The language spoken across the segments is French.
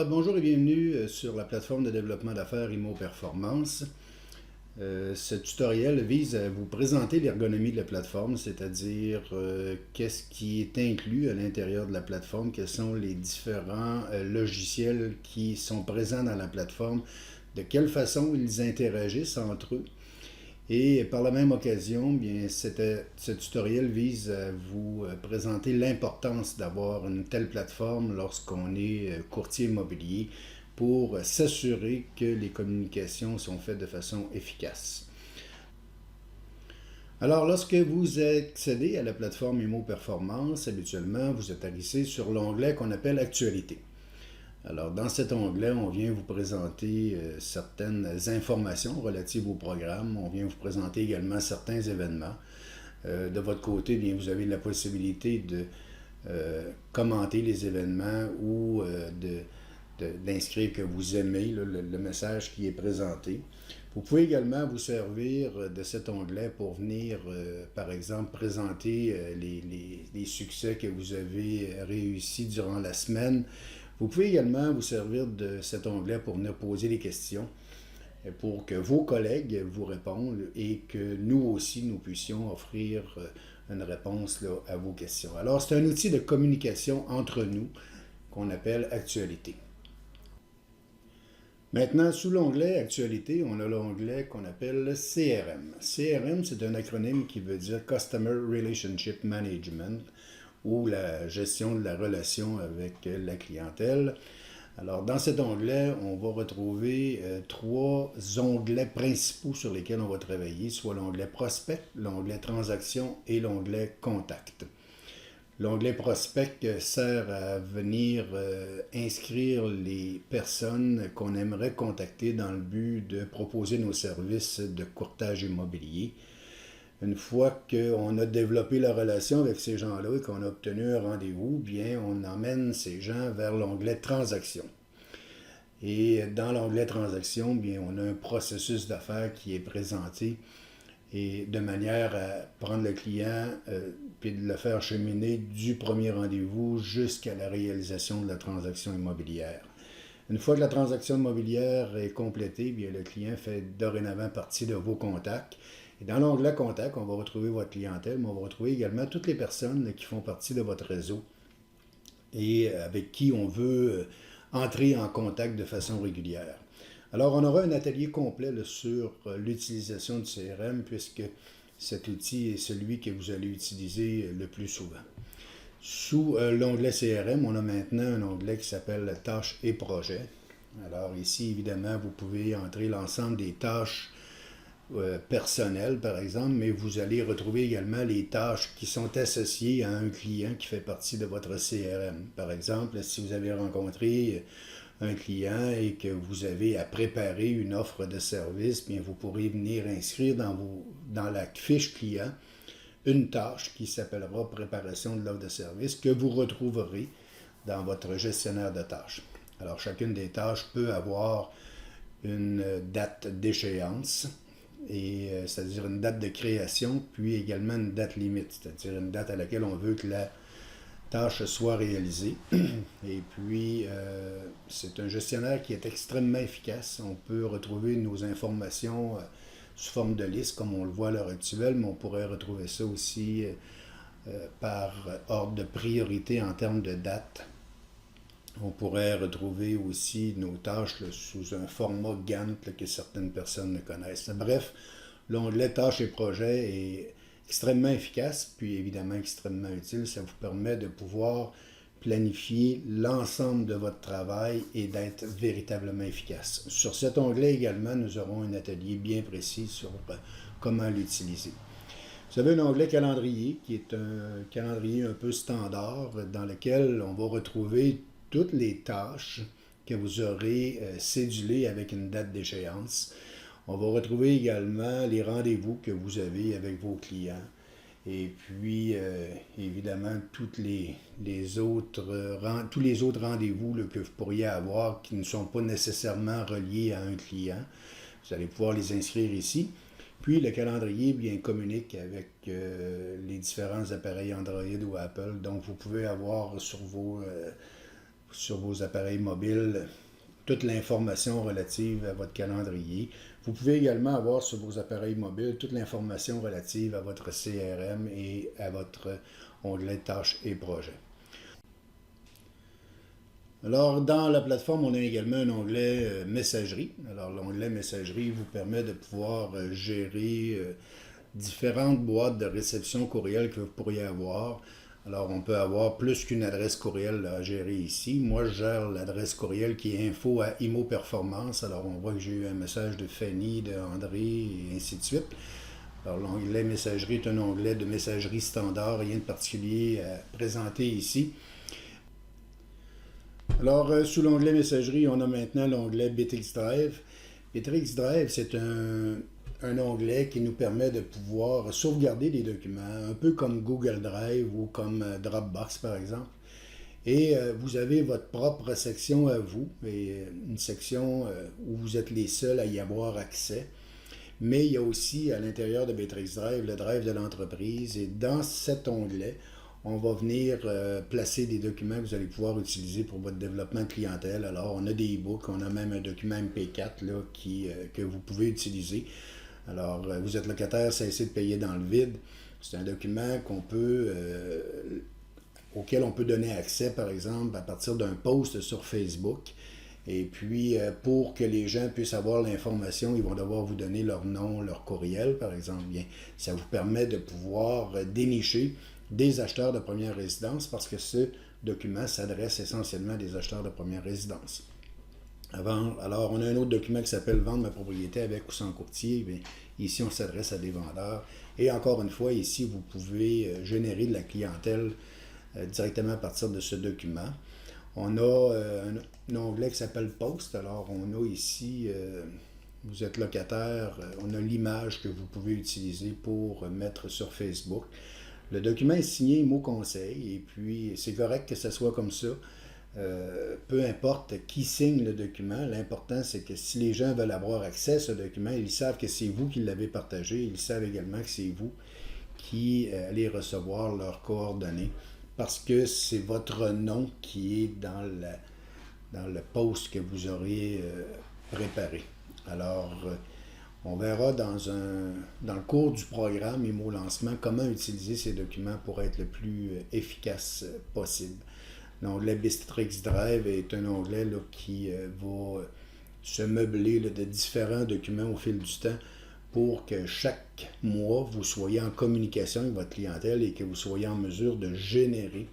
Bonjour et bienvenue sur la plateforme de développement d'affaires IMO Performance. Ce tutoriel vise à vous présenter l'ergonomie de la plateforme, c'est-à-dire qu'est-ce qui est inclus à l'intérieur de la plateforme, quels sont les différents logiciels qui sont présents dans la plateforme, de quelle façon ils interagissent entre eux. Et par la même occasion, bien, ce tutoriel vise à vous présenter l'importance d'avoir une telle plateforme lorsqu'on est courtier immobilier pour s'assurer que les communications sont faites de façon efficace. Alors, lorsque vous accédez à la plateforme IMO Performance, habituellement, vous atterrissez sur l'onglet qu'on appelle Actualité. Alors, dans cet onglet, on vient vous présenter certaines informations relatives au programme. On vient vous présenter également certains événements. De votre côté, bien, vous avez la possibilité de commenter les événements ou d'inscrire que vous aimez le message qui est présenté. Vous pouvez également vous servir de cet onglet pour venir, par exemple, présenter les succès que vous avez réussi durant la semaine. Vous pouvez également vous servir de cet onglet pour venir poser des questions, pour que vos collègues vous répondent et que nous aussi, nous puissions offrir une réponse à vos questions. Alors, c'est un outil de communication entre nous qu'on appelle Actualité. Maintenant, sous l'onglet Actualité, on a l'onglet qu'on appelle CRM. CRM, c'est un acronyme qui veut dire Customer Relationship Management, ou la gestion de la relation avec la clientèle. Alors, dans cet onglet, on va retrouver trois onglets principaux sur lesquels on va travailler, soit l'onglet Prospect, l'onglet Transaction et l'onglet Contact. L'onglet Prospect sert à venir inscrire les personnes qu'on aimerait contacter dans le but de proposer nos services de courtage immobilier. Une fois qu'on a développé la relation avec ces gens-là et qu'on a obtenu un rendez-vous, bien, on emmène ces gens vers l'onglet Transaction. Et dans l'onglet Transaction, bien, on a un processus d'affaires qui est présenté et de manière à prendre le client puis de le faire cheminer du premier rendez-vous jusqu'à la réalisation de la transaction immobilière. Une fois que la transaction immobilière est complétée, bien, le client fait dorénavant partie de vos contacts. Et dans l'onglet Contact, on va retrouver votre clientèle, mais on va retrouver également toutes les personnes qui font partie de votre réseau et avec qui on veut entrer en contact de façon régulière. Alors, on aura un atelier complet sur l'utilisation du CRM puisque cet outil est celui que vous allez utiliser le plus souvent. Sous l'onglet CRM, on a maintenant un onglet qui s'appelle Tâches et projets. Alors ici, évidemment, vous pouvez entrer l'ensemble des tâches personnelles, par exemple, mais vous allez retrouver également les tâches qui sont associées à un client qui fait partie de votre CRM. Par exemple, si vous avez rencontré un client et que vous avez à préparer une offre de service, bien vous pourrez venir inscrire dans la fiche client une tâche qui s'appellera préparation de l'offre de service que vous retrouverez dans votre gestionnaire de tâches. Alors, chacune des tâches peut avoir une date d'échéance, c'est-à-dire une date de création, puis également une date limite, c'est-à-dire une date à laquelle on veut que la tâche soit réalisée. Et puis, c'est un gestionnaire qui est extrêmement efficace. On peut retrouver nos informations sous forme de liste, comme on le voit à l'heure actuelle, mais on pourrait retrouver ça aussi par ordre de priorité en termes de date. On pourrait retrouver aussi nos tâches sous un format Gantt que certaines personnes ne connaissent. Bref, l'onglet Tâches et projets est extrêmement efficace, puis évidemment extrêmement utile. Ça vous permet de pouvoir planifier l'ensemble de votre travail et d'être véritablement efficace. Sur cet onglet également, nous aurons un atelier bien précis sur comment l'utiliser. Vous avez un onglet calendrier qui est un calendrier un peu standard dans lequel on va retrouver toutes les tâches que vous aurez cédulées avec une date d'échéance. On va retrouver également les rendez-vous que vous avez avec vos clients. Et puis, évidemment, tous les autres rendez-vous que vous pourriez avoir qui ne sont pas nécessairement reliés à un client. Vous allez pouvoir les inscrire ici. Puis, le calendrier bien communique avec les différents appareils Android ou Apple. Donc, vous pouvez avoir sur vos sur vos appareils mobiles toute l'information relative à votre calendrier. Vous pouvez également avoir sur vos appareils mobiles toute l'information relative à votre CRM et à votre onglet tâches et projets. Alors, dans la plateforme, on a également un onglet messagerie. Alors, l'onglet messagerie vous permet de pouvoir gérer différentes boîtes de réception courriel que vous pourriez avoir. Alors, on peut avoir plus qu'une adresse courriel à gérer ici. Moi, je gère l'adresse courriel qui est info@imo-performance. Alors, on voit que j'ai eu un message de Fanny, de André, et ainsi de suite. Alors, l'onglet messagerie est un onglet de messagerie standard, rien de particulier à présenter ici. Alors, sous l'onglet messagerie, on a maintenant l'onglet BTX Drive. BTX Drive, c'est un onglet qui nous permet de pouvoir sauvegarder des documents, un peu comme Google Drive ou comme Dropbox, par exemple. Et vous avez votre propre section à vous, et une section où vous êtes les seuls à y avoir accès. Mais il y a aussi à l'intérieur de BTX Drive le drive de l'entreprise. Et dans cet onglet, on va venir placer des documents que vous allez pouvoir utiliser pour votre développement de clientèle. Alors, on a des e-books, on a même un document MP4 là, que vous pouvez utiliser. Alors, vous êtes locataire, cessez de payer dans le vide. C'est un document auquel on peut donner accès, par exemple, à partir d'un post sur Facebook. Et puis, pour que les gens puissent avoir l'information, ils vont devoir vous donner leur nom, leur courriel, par exemple. Bien, ça vous permet de pouvoir dénicher des acheteurs de première résidence parce que ce document s'adresse essentiellement à des acheteurs de première résidence. Alors, on a un autre document qui s'appelle « Vendre ma propriété avec ou sans courtier ». Bien, ici, on s'adresse à des vendeurs. Et encore une fois, ici, vous pouvez générer de la clientèle directement à partir de ce document. On a un onglet qui s'appelle Post. Alors, on a ici, vous êtes locataire, on a l'image que vous pouvez utiliser pour mettre sur Facebook. Le document est signé mot conseil, et puis c'est correct que ce soit comme ça. Peu importe qui signe le document, l'important c'est que si les gens veulent avoir accès à ce document, ils savent que c'est vous qui l'avez partagé, ils savent également que c'est vous qui allez recevoir leurs coordonnées, parce que c'est votre nom qui est dans le post que vous aurez préparé. Alors, on verra dans le cours du programme IMO Lancement comment utiliser ces documents pour être le plus efficace possible. L'onglet BTX Drive est un onglet là, qui va se meubler là, de différents documents au fil du temps pour que chaque mois, vous soyez en communication avec votre clientèle et que vous soyez en mesure de générer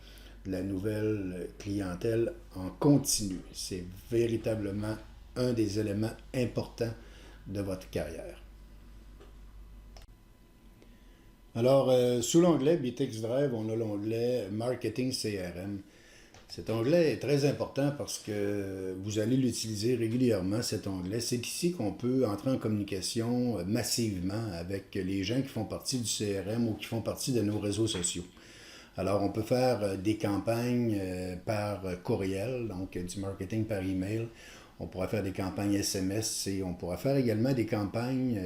de la nouvelle clientèle en continu. C'est véritablement un des éléments importants de votre carrière. Alors, sous l'onglet BTX Drive, on a l'onglet Marketing CRM. Cet onglet est très important parce que vous allez l'utiliser régulièrement, cet onglet. C'est ici qu'on peut entrer en communication massivement avec les gens qui font partie du CRM ou qui font partie de nos réseaux sociaux. Alors, on peut faire des campagnes par courriel, donc du marketing par email. On pourra faire des campagnes SMS et on pourra faire également des campagnes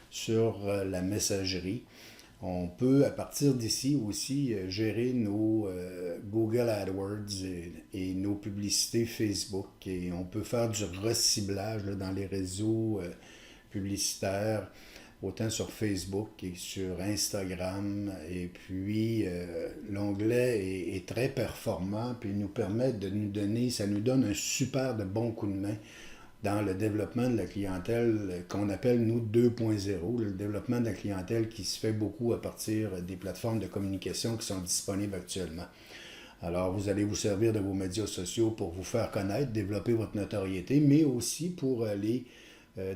sur la messagerie. On peut, à partir d'ici aussi, gérer nos Google AdWords et nos publicités Facebook. Et on peut faire du reciblage là, dans les réseaux publicitaires, autant sur Facebook et sur Instagram. Et puis, l'onglet est très performant, puis il nous permet de nous donner, ça nous donne un super de bon coup de main dans le développement de la clientèle qu'on appelle, nous, 2.0, le développement de la clientèle qui se fait beaucoup à partir des plateformes de communication qui sont disponibles actuellement. Alors, vous allez vous servir de vos médias sociaux pour vous faire connaître, développer votre notoriété, mais aussi pour aller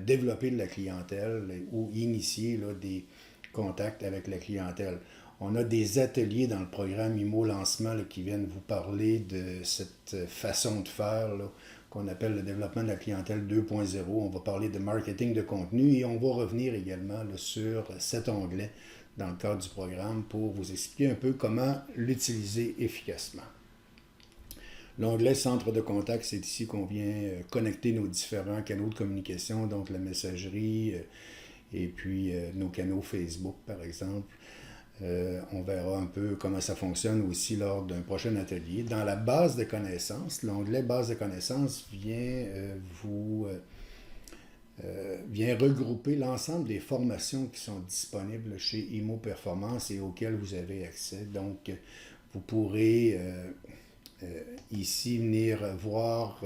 développer de la clientèle ou initier là, des contacts avec la clientèle. On a des ateliers dans le programme IMO Lancement là, qui viennent vous parler de cette façon de faire là, qu'on appelle le développement de la clientèle 2.0. On va parler de marketing de contenu et on va revenir également là, sur cet onglet dans le cadre du programme pour vous expliquer un peu comment l'utiliser efficacement. L'onglet Centre de contact, c'est ici qu'on vient connecter nos différents canaux de communication, donc la messagerie et puis nos canaux Facebook, par exemple. On verra un peu comment ça fonctionne aussi lors d'un prochain atelier. Dans la base de connaissances, l'onglet base de connaissances vient regrouper l'ensemble des formations qui sont disponibles chez IMO Performance et auxquelles vous avez accès. Donc, vous pourrez ici venir voir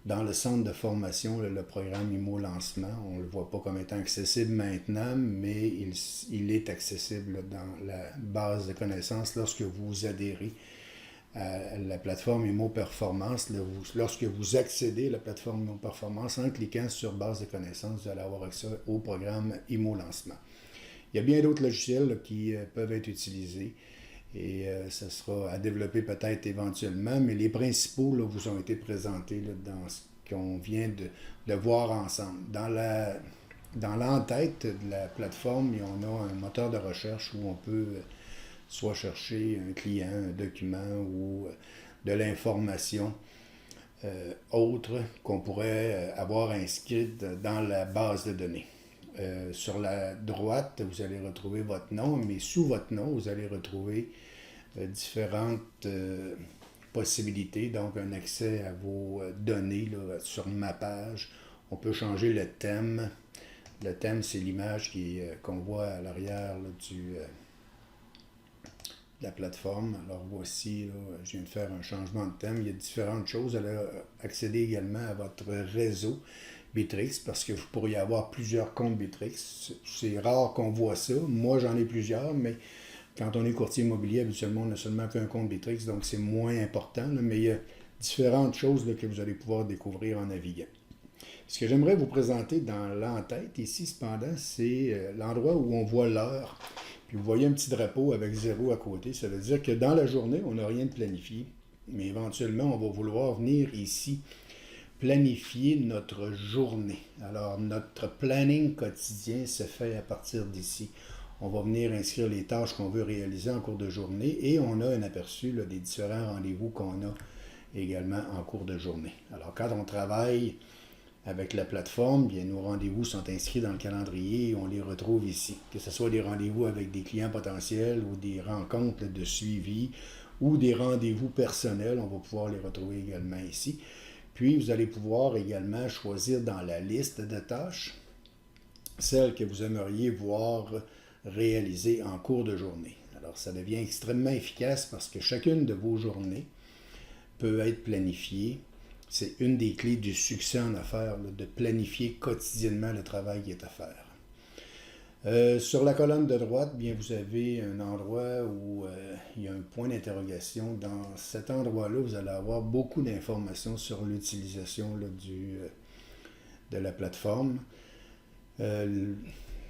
dans le centre de formation le programme IMO Lancement. On ne le voit pas comme étant accessible maintenant, mais il est accessible dans la base de connaissances lorsque vous adhérez à la plateforme IMO Performance. Lorsque vous accédez à la plateforme IMO Performance, en cliquant sur base de connaissances, vous allez avoir accès au programme IMO Lancement. Il y a bien d'autres logiciels là, qui peuvent être utilisés et ça sera à développer peut-être éventuellement, mais les principaux là, vous ont été présentés là, dans ce qu'on vient de voir ensemble. Dans l'entête de la plateforme, on a un moteur de recherche où on peut soit chercher un client, un document ou de l'information autre qu'on pourrait avoir inscrite dans la base de données. Sur la droite, vous allez retrouver votre nom, mais sous votre nom, vous allez retrouver différentes possibilités, donc un accès à vos données là, sur ma page. On peut changer le thème. Le thème, c'est l'image qu'on voit à l'arrière là, de la plateforme. Alors voici, là, je viens de faire un changement de thème. Il y a différentes choses. Vous allez accéder également à votre réseau Bitrix parce que vous pourriez avoir plusieurs comptes Bitrix. C'est rare qu'on voit ça. Moi, j'en ai plusieurs, mais quand on est courtier immobilier, habituellement, on n'a seulement qu'un compte Bitrix, donc c'est moins important. Là, mais il y a différentes choses là, que vous allez pouvoir découvrir en naviguant. Ce que j'aimerais vous présenter dans l'entête ici, cependant, c'est l'endroit où on voit l'heure. Puis vous voyez un petit drapeau avec 0 à côté. Ça veut dire que dans la journée, on n'a rien de planifié. Mais éventuellement, on va vouloir venir ici planifier notre journée. Alors, notre planning quotidien se fait à partir d'ici. On va venir inscrire les tâches qu'on veut réaliser en cours de journée et on a un aperçu là, des différents rendez-vous qu'on a également en cours de journée. Alors, quand on travaille avec la plateforme, bien, nos rendez-vous sont inscrits dans le calendrier et on les retrouve ici. Que ce soit des rendez-vous avec des clients potentiels ou des rencontres de suivi ou des rendez-vous personnels, on va pouvoir les retrouver également ici. Puis, vous allez pouvoir également choisir dans la liste de tâches celles que vous aimeriez voir réalisées en cours de journée. Alors, ça devient extrêmement efficace parce que chacune de vos journées peut être planifiée. C'est une des clés du succès en affaires, là, de planifier quotidiennement le travail qui est à faire. Sur la colonne de droite, bien, vous avez un endroit où il y a un point d'interrogation. Dans cet endroit-là, vous allez avoir beaucoup d'informations sur l'utilisation là, de la plateforme.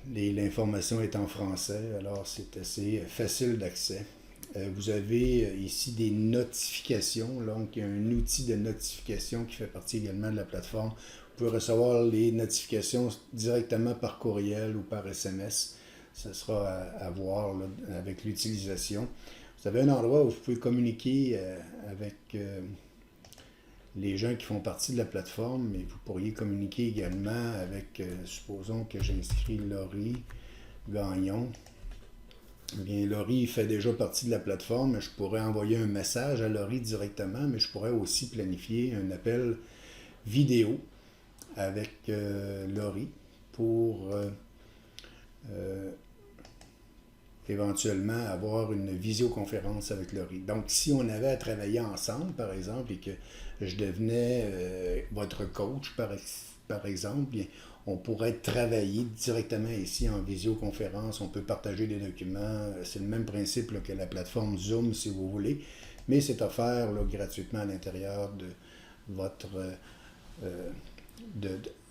L'information est en français, alors c'est assez facile d'accès. Vous avez ici des notifications, donc il y a un outil de notification qui fait partie également de la plateforme. Vous pouvez recevoir les notifications directement par courriel ou par SMS. Ça sera à voir là, avec l'utilisation. Vous avez un endroit où vous pouvez communiquer avec les gens qui font partie de la plateforme, mais vous pourriez communiquer également avec, supposons que j'inscris Laurie Gagnon. Bien, Laurie fait déjà partie de la plateforme, mais je pourrais envoyer un message à Laurie directement, mais je pourrais aussi planifier un appel vidéo avec Laurie pour éventuellement avoir une visioconférence avec Laurie. Donc, si on avait à travailler ensemble, par exemple, et que je devenais votre coach, par exemple, bien, on pourrait travailler directement ici en visioconférence. On peut partager des documents. C'est le même principe là, que la plateforme Zoom, si vous voulez, mais c'est offert là, gratuitement à l'intérieur de votre...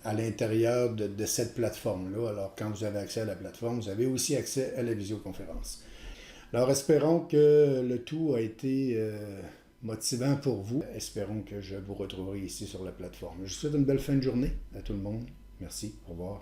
à l'intérieur de cette plateforme-là. Alors, quand vous avez accès à la plateforme, vous avez aussi accès à la visioconférence. Alors, espérons que le tout a été motivant pour vous. Espérons que je vous retrouverai ici sur la plateforme. Je vous souhaite une belle fin de journée à tout le monde. Merci. Au revoir.